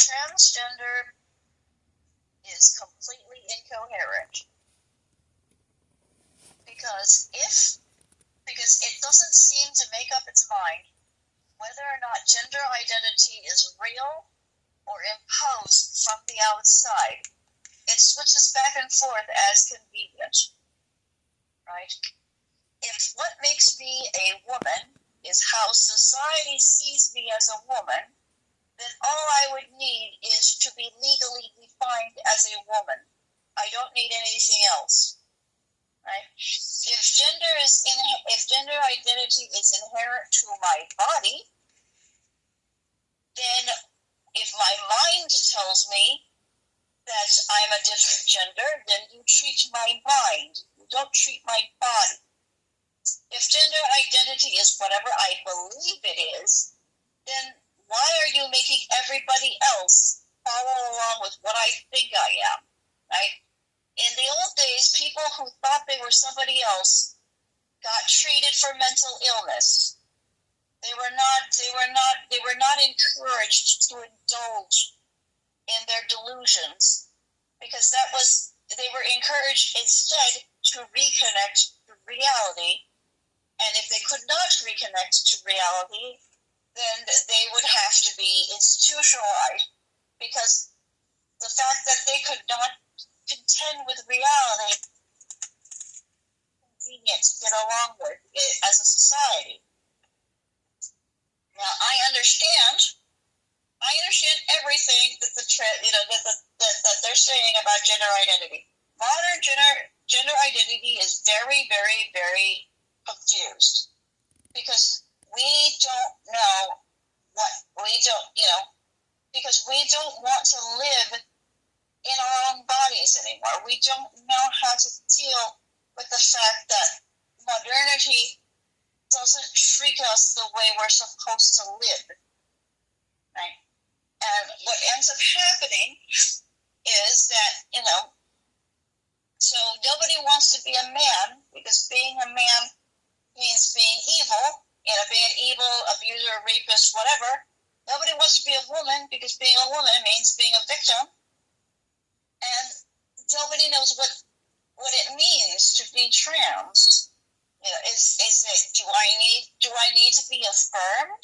transgender is completely incoherent. Because it doesn't seem to make up its mind whether or not gender identity is real or imposed from the outside. It switches back and forth as convenient, right? If what makes me a woman is how society sees me as a woman, then all I would need is to be legally defined as a woman. I don't need anything else, right? If gender identity is inherent to my body, then if my mind tells me that I'm a different gender, then you treat my mind. You don't treat my body. If gender identity is whatever I believe it is, then why are you making everybody else follow along with what I think I am, right? In the old days, people who thought they were somebody else got treated for mental illness. They were not encouraged to indulge in their delusions, because they were encouraged instead to reconnect to reality. And if they could not reconnect to reality, then they would have to be institutionalized, because the fact that they could not contend with reality is convenient to get along with as a society. Now, I understand everything that that they're saying about gender identity. Modern gender identity is very, very, very confused, because we don't know because we don't want to live in our own bodies anymore. We don't know how to deal with the fact that modernity doesn't treat us the way we're supposed to live, right? And what ends up happening is that, so nobody wants to be a man, because being a man means being evil, being evil, abuser, rapist, whatever. Nobody wants to be a woman, because being a woman means being a victim. And nobody knows what it means to be trans. Is it, do I need to be affirmed?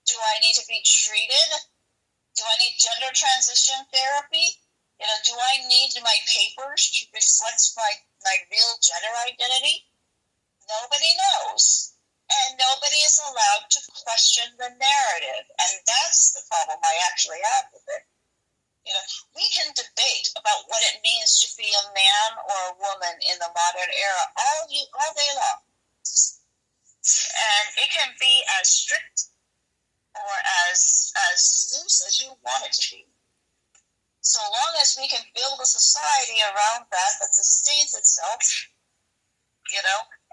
Do I need to be treated? Do I need gender transition therapy? Do I need my papers to reflect my real gender identity? Nobody knows. And nobody is allowed to question the narrative. And that's the problem I actually have with it. We can debate about what it means to be a man or a woman in the modern era all day long. And it can be as strict or as loose as you want it to be. So long as we can build a society around that sustains itself,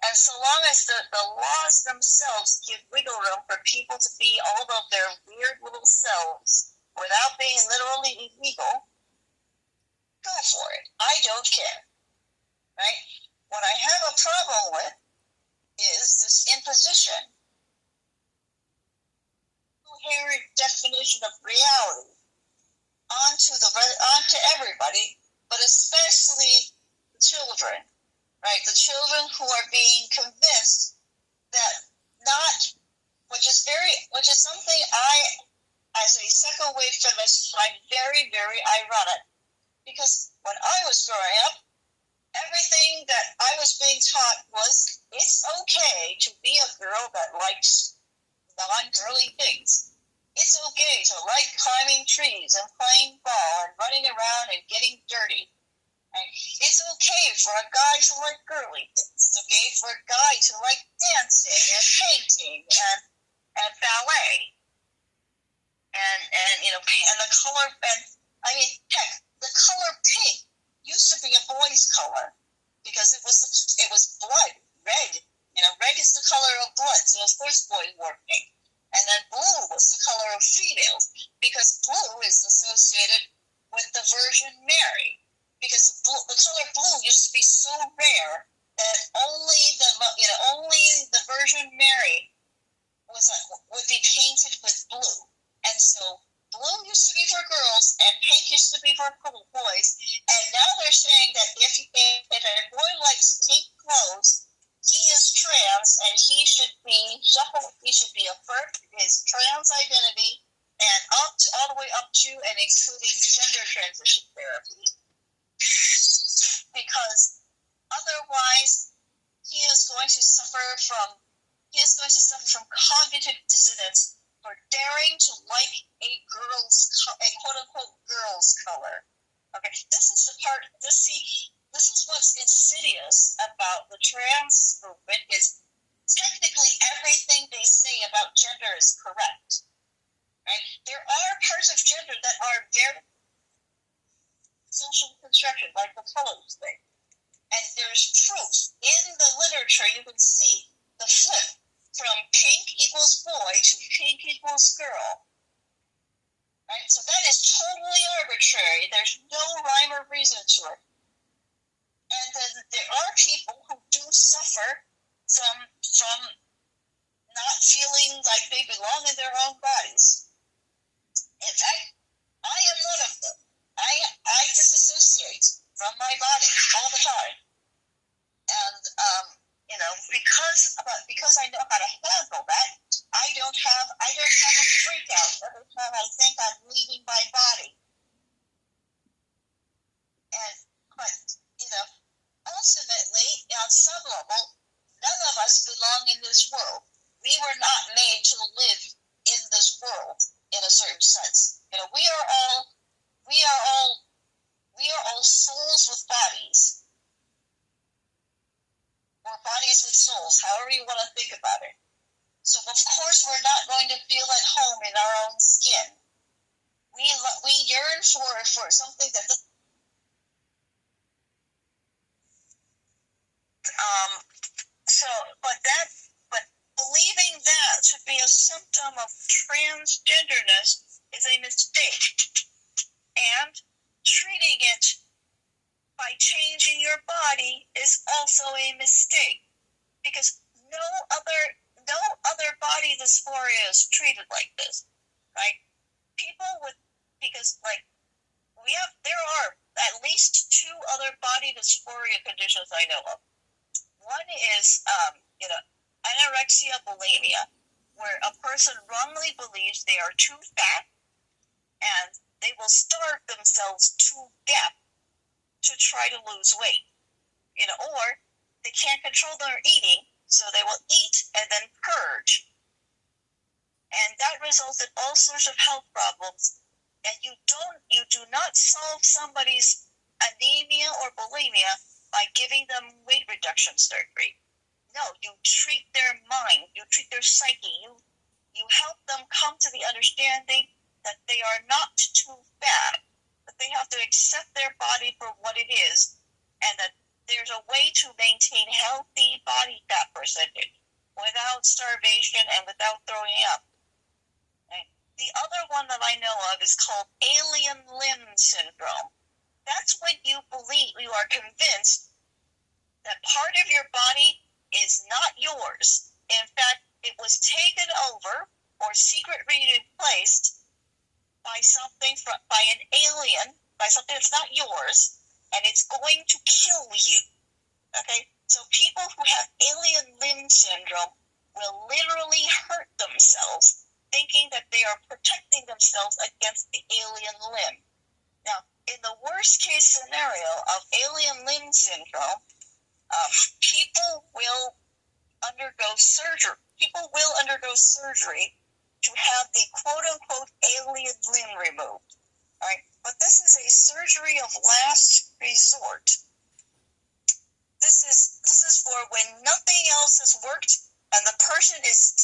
and so long as the laws themselves give wiggle room for people to be all of their weird little selves without being literally illegal, go for it. I don't care, right? What I have a problem with is this imposition, inherent definition of reality onto everybody, but especially the children, right? The children who are being convinced that which is something I, as a second wave feminist, find very, very ironic, because when I was growing up, everything that I was being taught was it's okay to be a girl that likes non-girly things. It's okay to like climbing trees and playing ball and running around and getting dirty. Right? It's okay for a guy to like girly things. It's okay for a guy to like dancing and painting and ballet. And the color, heck, the color pink used to be a boy's color, because it was blood, red. Red is the color of blood, so of course boys wore pink. And then blue was the color of females, because blue is associated with the Virgin Mary. Because the color blue used to be so rare that only the Virgin Mary would be painted with blue. And so blue used to be for girls pink used to be for little boys, and now they're saying that if a boy likes pink clothes, he is trans, and he should be affirmed his trans identity, and all the way up to and including gender transition therapy, because otherwise he is going to suffer from cognitive dissonance for daring to like a quote-unquote girl's color. Okay, this is what's insidious about the trans movement, is technically everything they say about gender is correct. Right? There are parts of gender that are very social construction, like the colors thing. And there's proof. In the literature, you can see the flip from pink equals boy to pink equals girl. Right? So that is totally arbitrary. There's no rhyme or reason to it. And then there are people who do suffer from not feeling like they belong in their own bodies. In fact, I am one of them. I disassociate from my body all the time. And because I know how to handle that, I don't have a freak out every time I think I'm leaving my body. But ultimately, on some level, none of us belong in this world. We were not made to live in this world in a certain sense. We are all souls with bodies. Or bodies with souls, however you want to think about it. So of course we're not going to feel at home in our own skin. We yearn for something that but believing that to be a symptom of transgenderness is a mistake. And treating it by changing your body is also a mistake, because no other body dysphoria is treated like this, right? There are at least 2 other body dysphoria conditions I know of. One is anorexia bulimia, where a person wrongly believes they are too fat, and they will starve themselves to death to try to lose weight, or they can't control their eating, so they will eat and then purge. And that results in all sorts of health problems. And you do not solve somebody's anemia or bulimia by giving them weight reduction surgery. No, you treat their mind, you treat their psyche, you help them come to the understanding that they are not too fat, that they have to accept their body for what it is, and that there's a way to maintain healthy body fat percentage without starvation and without throwing up. Right? The other one that I know of is called alien limb syndrome. That's when you are convinced that part of your body is not yours. In fact, it was taken over or secretly replaced by an alien, by something that's not yours, and it's going to kill you. Okay? So people who have alien limb syndrome will literally hurt themselves, thinking that they are protecting themselves against the alien limb. Now, in the worst case scenario of alien limb syndrome, people will undergo surgery. People will undergo surgery to have the quote-unquote alien limb removed. All right? But this is a surgery of last resort. This is for when nothing else has worked and the person is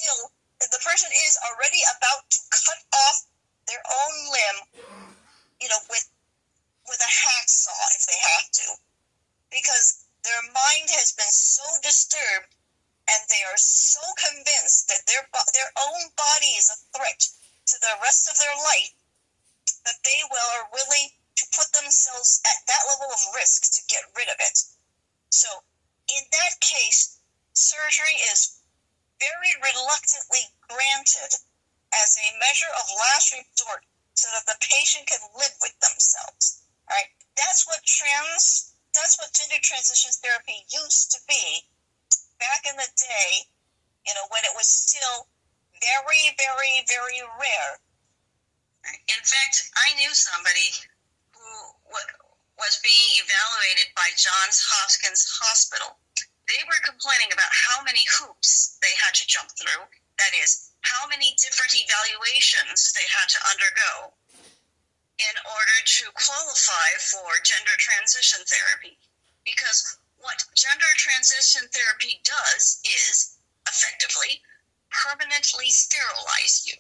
already about to cut off their own limb, with a hacksaw if they have to, because their mind has been so disturbed and they are so convinced that their own body is a threat to the rest of their life that they are willing to put themselves at that level of risk to get rid of it. So in that case, surgery is very reluctantly granted as a measure of last resort to so that the patient can live with themselves. All right, that's what gender transition therapy used to be back in the day, when it was still very, very, very rare. In fact, I knew somebody who was being evaluated by Johns Hopkins Hospital. They were complaining about how many hoops they had to jump through. That is, how many different evaluations they had to undergo in order to qualify for gender transition therapy. Because what gender transition therapy does is, effectively, permanently sterilize you.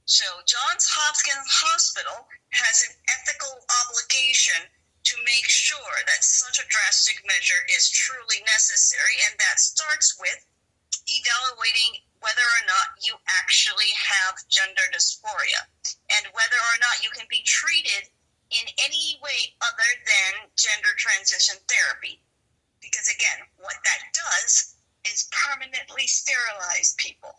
So Johns Hopkins Hospital has an ethical obligation to make sure that such a drastic measure is truly necessary, and that starts with evaluating whether or not you actually have gender dysphoria and whether or not you can be treated in any way other than gender transition therapy. Because again, what that does is permanently sterilize people.